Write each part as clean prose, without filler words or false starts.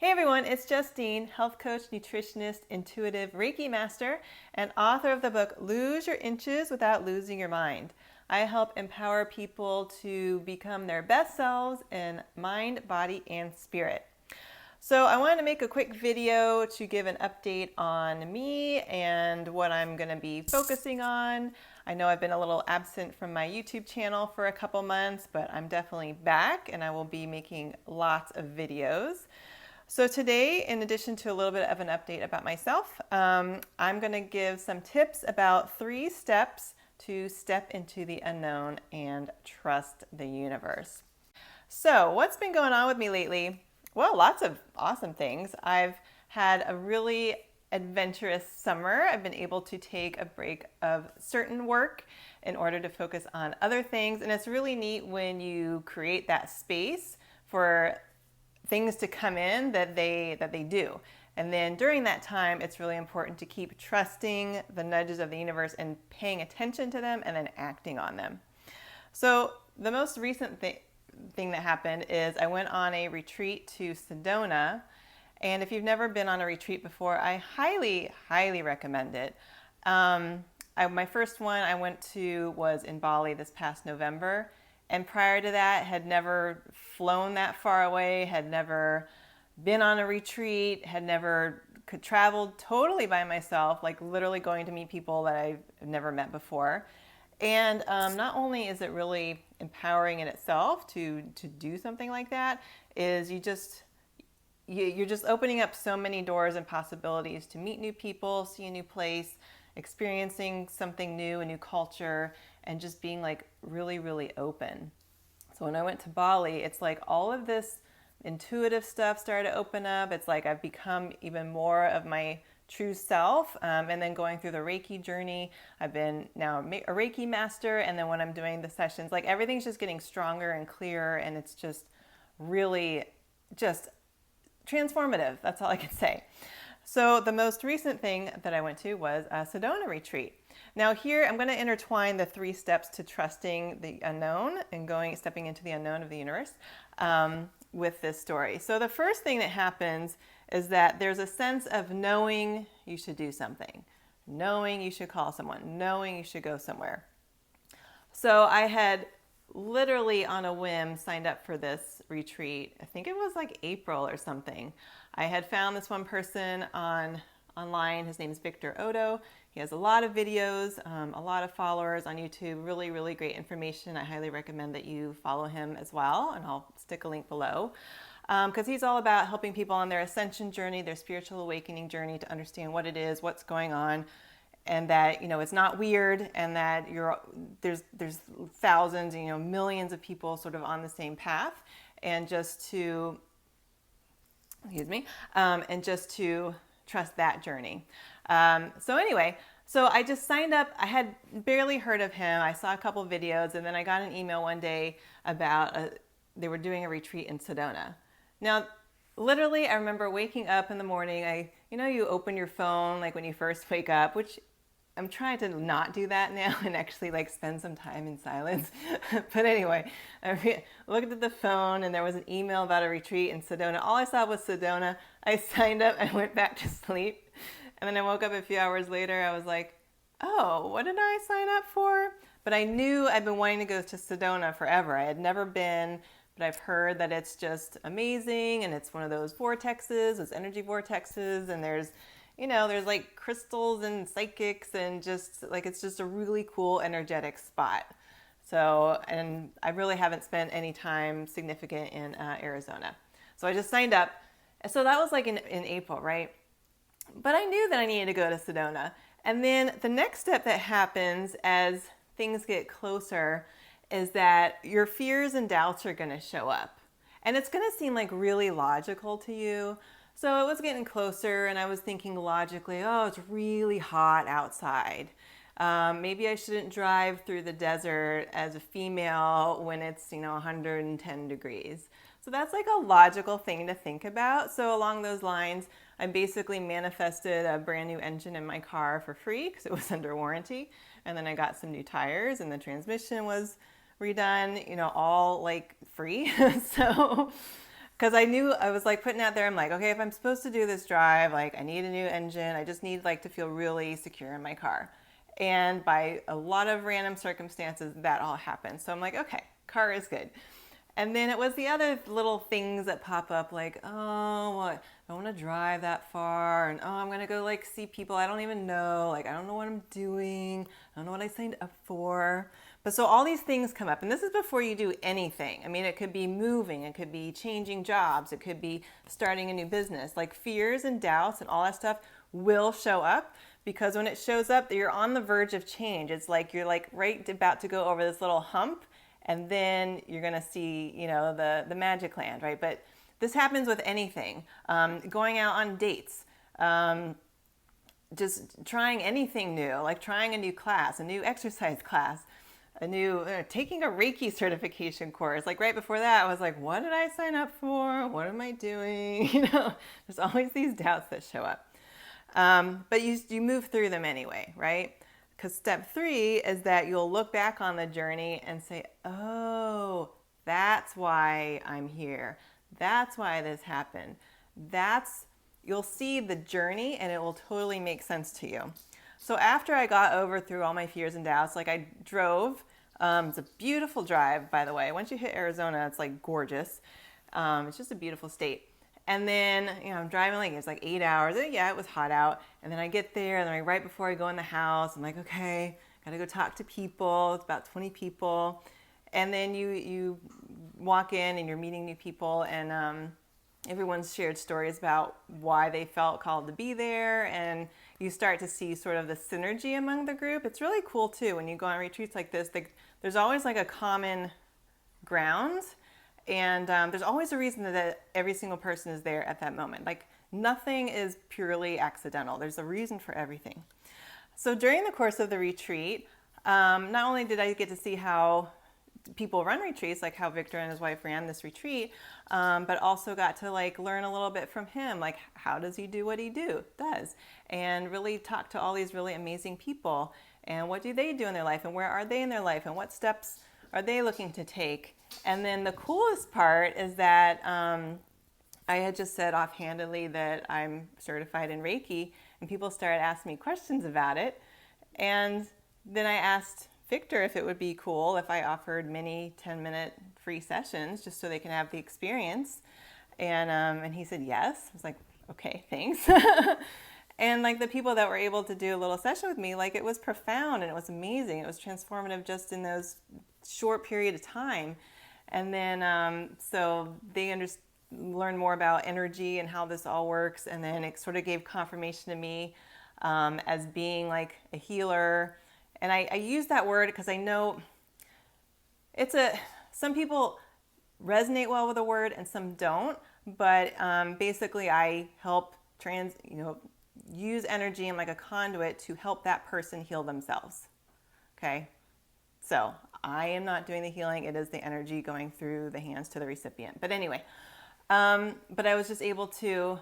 Hey everyone, it's Justine, health coach, nutritionist, intuitive Reiki master, and author of the book Lose Your Inches Without Losing Your Mind. I help empower people to become their best selves in mind, body, and spirit. So I wanted to make a quick video to give an update on me and what I'm going to be focusing on. I know I've been a little absent from my YouTube channel for a couple months, but I'm definitely back and I will be making lots of videos. So today, in addition to a little bit of an update about myself, I'm going to give some tips about 3 steps to step into the unknown and trust the universe. So what's been going on with me lately? Well, lots of awesome things. I've had a really adventurous summer. I've been able to take a break of certain work in order to focus on other things. And it's really neat when you create that space for things to come in that they do. And then during that time, it's really important to keep trusting the nudges of the universe and paying attention to them and then acting on them. So the most recent thing that happened is I went on a retreat to Sedona. And if you've never been on a retreat before, I highly, highly recommend it. My first one I went to was in Bali this past November. And prior to that, had never flown that far away, had never been on a retreat, had never traveled totally by myself, like literally going to meet people that I've never met before. And not only is it really empowering in itself to do something like that, is you're just opening up so many doors and possibilities to meet new people, see a new place, experiencing something new, a new culture, and just being like really, really open. So when I went to Bali, it's like all of this intuitive stuff started to open up. It's like I've become even more of my true self. And then going through the Reiki journey, I've been now a Reiki master. And then when I'm doing the sessions, like everything's just getting stronger and clearer. And it's just really just transformative. That's all I can say. So the most recent thing that I went to was a Sedona Retreat. Now here, I'm going to intertwine the 3 steps to trusting the unknown and stepping into the unknown of the universe with this story. So the first thing that happens is that there's a sense of knowing you should do something, knowing you should call someone, knowing you should go somewhere. So I had literally on a whim signed up for this retreat. I think it was like April or something. I had found this one person online. His name is Victor Odo. He has a lot of videos, a lot of followers on YouTube, really, really great information. I highly recommend that you follow him as well, and I'll stick a link below. Because he's all about helping people on their ascension journey, their spiritual awakening journey, to understand what it is, what's going on, and that it's not weird, and that there's thousands, millions of people sort of on the same path, and just to trust that journey. So I just signed up. I had barely heard of him. I saw a couple videos, and then I got an email one day about they were doing a retreat in Sedona. Now, literally, I remember waking up in the morning. You open your phone like when you first wake up, which I'm trying to not do that now and actually like spend some time in silence. But anyway, I looked at the phone and there was an email about a retreat in Sedona. All I saw was Sedona. I signed up and went back to sleep. And then I woke up a few hours later. I was like, oh, what did I sign up for? But I knew I'd been wanting to go to Sedona forever. I had never been, but I've heard that it's just amazing. And it's one of those vortexes, those energy vortexes. And there's like crystals and psychics and just like, it's just a really cool, energetic spot. So, and I really haven't spent any time significant in Arizona. So I just signed up. So that was like in April, right? But I knew that I needed to go to Sedona. And then the next step that happens as things get closer is that your fears and doubts are going to show up. And it's going to seem like really logical to you. So it was getting closer and I was thinking logically, oh, it's really hot outside. Maybe I shouldn't drive through the desert as a female when it's, 110 degrees. So that's like a logical thing to think about. So along those lines, I basically manifested a brand new engine in my car for free because it was under warranty. And then I got some new tires and the transmission was redone, all like free. So because I knew I was like putting out there, I'm like, okay, if I'm supposed to do this drive, like I need a new engine. I just need like to feel really secure in my car. And by a lot of random circumstances, that all happened. So I'm like, okay, car is good. And then it was the other little things that pop up like, oh, well, I don't want to drive that far. And oh, I'm going to go like see people I don't even know. Like, I don't know what I'm doing. I don't know what I signed up for. But so all these things come up. And this is before you do anything. I mean, it could be moving. It could be changing jobs. It could be starting a new business. Like fears and doubts and all that stuff will show up. Because when it shows up, you're on the verge of change. It's like you're like right about to go over this little hump. And then you're going to see, you know, the magic land, right? But this happens with anything. Going out on dates, just trying anything new, like trying a new class, a new exercise class, a new, taking a Reiki certification course. Like right before that, I was like, what did I sign up for? What am I doing? You know, there's always these doubts that show up. But you move through them anyway, right? Because step 3 is that you'll look back on the journey and say, oh, that's why I'm here. That's why this happened. You'll see the journey and it will totally make sense to you. So after I got over through all my fears and doubts, like I drove, it's a beautiful drive, by the way. Once you hit Arizona, it's like gorgeous. It's just a beautiful state. And then, you know, I'm driving like, it's like 8 hours. Yeah, it was hot out. And then I get there and then right before I go in the house, I'm like, okay, gotta go talk to people. It's about 20 people. And then you walk in and you're meeting new people and everyone's shared stories about why they felt called to be there. And you start to see sort of the synergy among the group. It's really cool too. When you go on retreats like this, there's always like a common ground. And there's always a reason that every single person is there at that moment. Like nothing is purely accidental. There's a reason for everything. So during the course of the retreat, not only did I get to see how people run retreats, like how Victor and his wife ran this retreat, but also got to like learn a little bit from him. Like how does he do what he does? And really talk to all these really amazing people. And what do they do in their life? And where are they in their life? And what steps are they looking to take? And then the coolest part is that I had just said offhandedly that I'm certified in Reiki, and people started asking me questions about it. And then I asked Victor if it would be cool if I offered mini 10-minute free sessions just so they can have the experience. And he said yes. I was like, okay, thanks. And like the people that were able to do a little session with me, like it was profound and it was amazing. It was transformative just in those short period of time. And then so they learned more about energy and how this all works. And then it sort of gave confirmation to me as being like a healer. And I use that word because I know some people resonate well with the word and some don't. But basically I help use energy and like a conduit to help that person heal themselves. Okay. So I am not doing the healing. It is the energy going through the hands to the recipient. But anyway, but I was just able to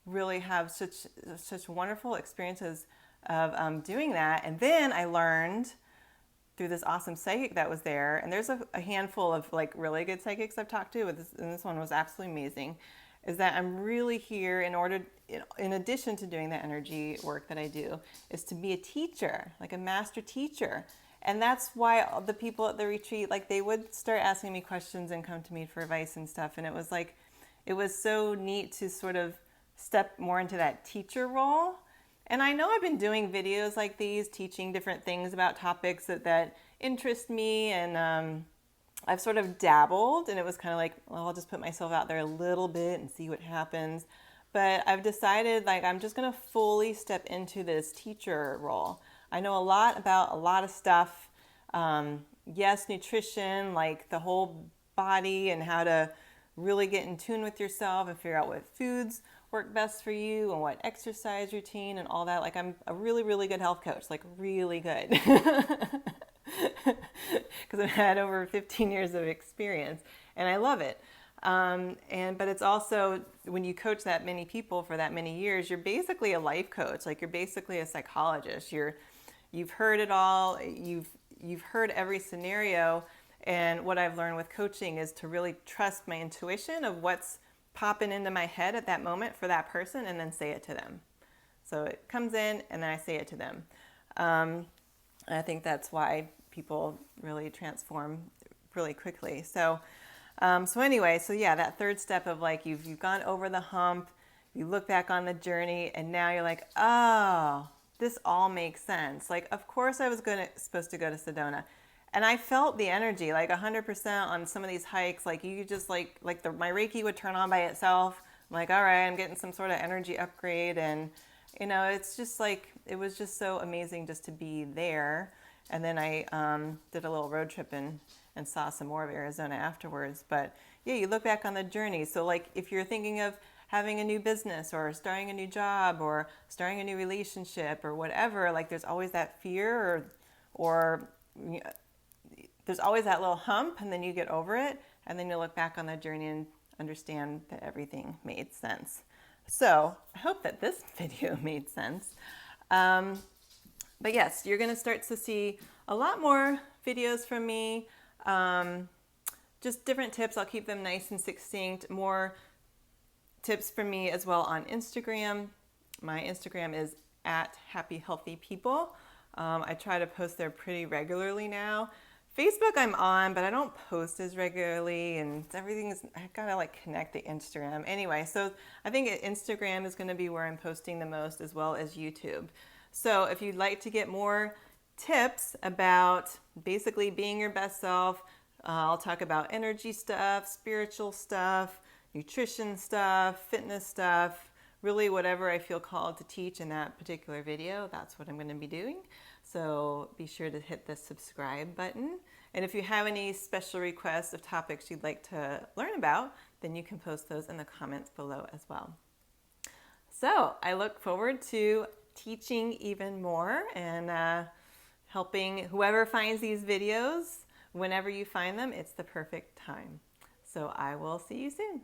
really have such wonderful experiences of doing that. And then I learned through this awesome psychic that was there, and there's a handful of like really good psychics I've talked to, and this one was absolutely amazing, is that I'm really here in addition to doing the energy work that I do, is to be a teacher, like a master teacher. And that's why the people at the retreat, like they would start asking me questions and come to me for advice and stuff. And it was so neat to sort of step more into that teacher role. And I know I've been doing videos like these, teaching different things about topics that interest me. And I've sort of dabbled, and it was kind of like, well, I'll just put myself out there a little bit and see what happens. But I've decided like I'm just going to fully step into this teacher role. I know a lot about a lot of stuff. Yes, nutrition, like the whole body and how to really get in tune with yourself and figure out what foods work best for you and what exercise routine and all that. Like I'm a really, really good health coach, like really good. Because I've had over 15 years of experience and I love it. But it's also, when you coach that many people for that many years, you're basically a life coach. Like you're basically a psychologist. You've heard it all. You've heard every scenario. And what I've learned with coaching is to really trust my intuition of what's popping into my head at that moment for that person and then say it to them. So it comes in and then I say it to them. I think that's why people really transform really quickly. So anyway, that third step of like you've gone over the hump, you look back on the journey, and now you're like, oh, this all makes sense. Like, of course I was supposed to go to Sedona. And I felt the energy, like 100% on some of these hikes. Like you just my Reiki would turn on by itself. I'm like, all right, I'm getting some sort of energy upgrade. And, it's just like, it was just so amazing just to be there. And then I did a little road trip and saw some more of Arizona afterwards. But yeah, you look back on the journey. So like if you're thinking of having a new business or starting a new job or starting a new relationship or whatever, like there's always that fear or there's always that little hump, and then you get over it, and then you look back on the journey and understand that everything made sense. So I hope that this video made sense. But yes, you're going to start to see a lot more videos from me, just different tips. I'll keep them nice and succinct. More tips from me as well on Instagram. My Instagram is @happyhealthypeople. I try to post there pretty regularly now. Facebook I'm on, but I don't post as regularly, and I gotta like connect the Instagram. Anyway, so I think Instagram is gonna be where I'm posting the most, as well as YouTube. So if you'd like to get more tips about basically being your best self, I'll talk about energy stuff, spiritual stuff, nutrition stuff, fitness stuff, really whatever I feel called to teach in that particular video, that's what I'm going to be doing. So be sure to hit the subscribe button. And if you have any special requests of topics you'd like to learn about, then you can post those in the comments below as well. So I look forward to teaching even more and helping whoever finds these videos. Whenever you find them, it's the perfect time. So I will see you soon.